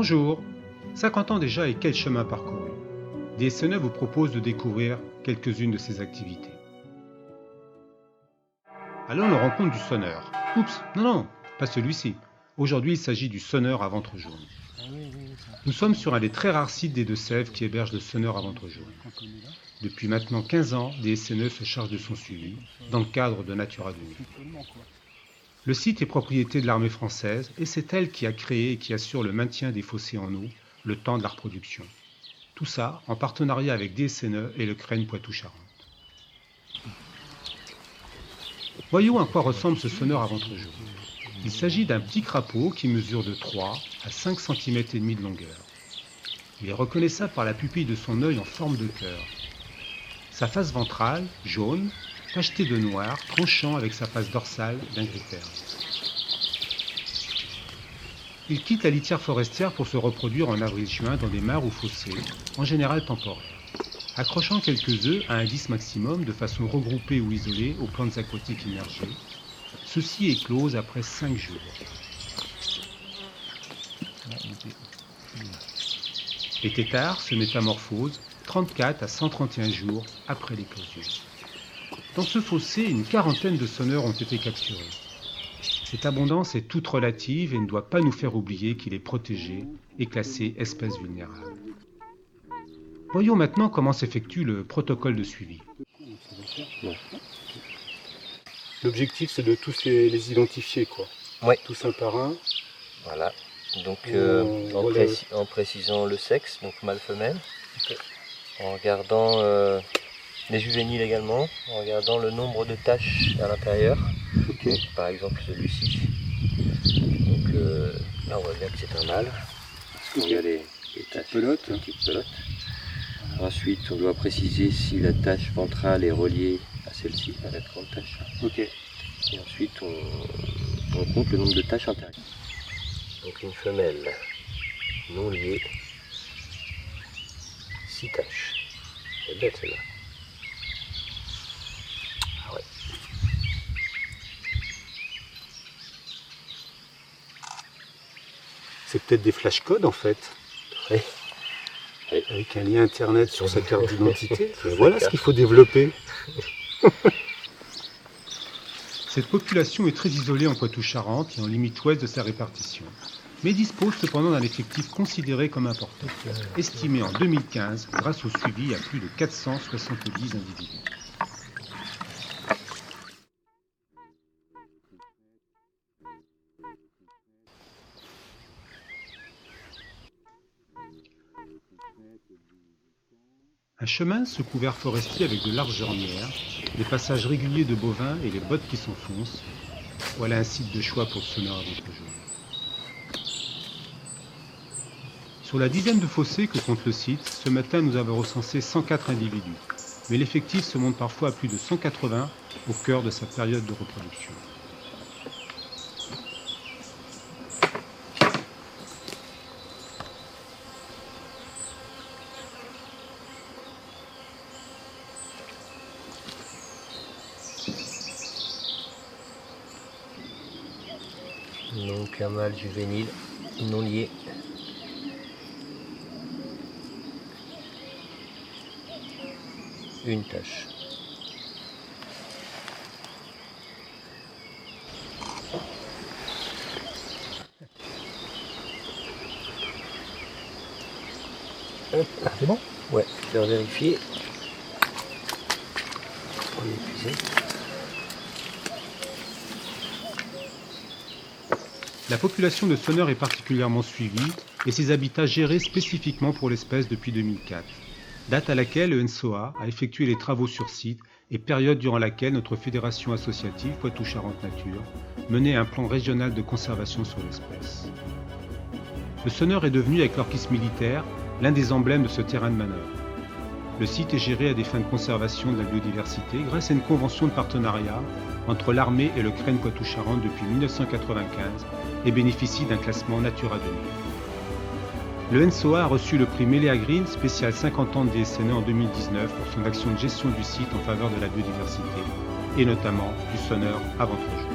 Bonjour, 50 ans déjà et quel chemin parcouru. DSNE vous propose de découvrir quelques-unes de ses activités. Allons à la rencontre du sonneur. Oups, non, pas celui-ci. Aujourd'hui, il s'agit du sonneur à ventre jaune. Nous sommes sur un des très rares sites des Deux-Sèvres qui héberge le sonneur à ventre jaune. Depuis maintenant 15 ans, DSNE se charge de son suivi, dans le cadre de Natura 2000. Le site est propriété de l'armée française et c'est elle qui a créé et qui assure le maintien des fossés en eau le temps de la reproduction. Tout ça en partenariat avec DSNE et le CREN Poitou-Charentes. Voyons à quoi ressemble ce sonneur à ventre jaune. Il s'agit d'un petit crapaud qui mesure de 3 à 5 cm et demi de longueur. Il est reconnaissable par la pupille de son œil en forme de cœur. Sa face ventrale, jaune, tachetée de noir, tranchant avec sa face dorsale d'un gris terre. Il quitte la litière forestière pour se reproduire en avril-juin dans des mares ou fossés, en général temporaires, accrochant quelques œufs à un 10 maximum de façon regroupée ou isolée aux plantes aquatiques immergées. Ceux-ci éclosent après 5 jours. Les têtards se métamorphosent 34 à 131 jours après l'éclosion. Dans ce fossé, une quarantaine de sonneurs ont été capturés. Cette abondance est toute relative et ne doit pas nous faire oublier qu'il est protégé et classé espèce vulnérable. Voyons maintenant comment s'effectue le protocole de suivi. L'objectif, c'est de tous les identifier, quoi. Oui. Tous un par un. Voilà. Donc Relève. en précisant le sexe, donc mâle-femelle. Okay. En regardant les juvéniles également, en regardant le nombre de taches à l'intérieur. Okay. Donc, par exemple celui-ci. Donc là on voit bien que c'est un mâle. Il y a les taches, pelotes. les petites pelotes. Ensuite on doit préciser si la tache ventrale est reliée à celle-ci, à la grande tache. Ok. Et ensuite on compte le nombre de taches intérieures. Donc une femelle non liée, 6 taches. C'est bête celle-là. Ah ouais. C'est peut-être des flashcodes en fait, Oui. avec un lien internet sur sa carte d'identité. Voilà ce qu'il faut développer. Cette population est très isolée en Poitou-Charentes et en limite ouest de sa répartition, mais dispose cependant d'un effectif considéré comme important, estimé en 2015 grâce au suivi à plus de 470 individus. Un chemin sous couvert forestier avec de larges ornières, des passages réguliers de bovins et les bottes qui s'enfoncent. Voilà un site de choix pour le sonneur à ventre jaune. Sur la dizaine de fossés que compte le site, ce matin nous avons recensé 104 individus, mais l'effectif se monte parfois à plus de 180 au cœur de sa période de reproduction. Donc un mâle juvénile non lié. Une tache. C'est bon? Ouais, faire vérifier. On est épuisé. La population de sonneurs est particulièrement suivie et ses habitats gérés spécifiquement pour l'espèce depuis 2004, date à laquelle le NSOA a effectué les travaux sur site et période durant laquelle notre fédération associative Poitou-Charentes Nature menait un plan régional de conservation sur l'espèce. Le sonneur est devenu, avec l'orchestre militaire, l'un des emblèmes de ce terrain de manœuvre. Le site est géré à des fins de conservation de la biodiversité grâce à une convention de partenariat entre l'armée et le CREN Poitou-Charentes depuis 1995 et bénéficie d'un classement Natura 2000. Le NSOA a reçu le prix Méléa Green spécial 50 ans de DSNE en 2019 pour son action de gestion du site en faveur de la biodiversité et notamment du sonneur à ventre jaune.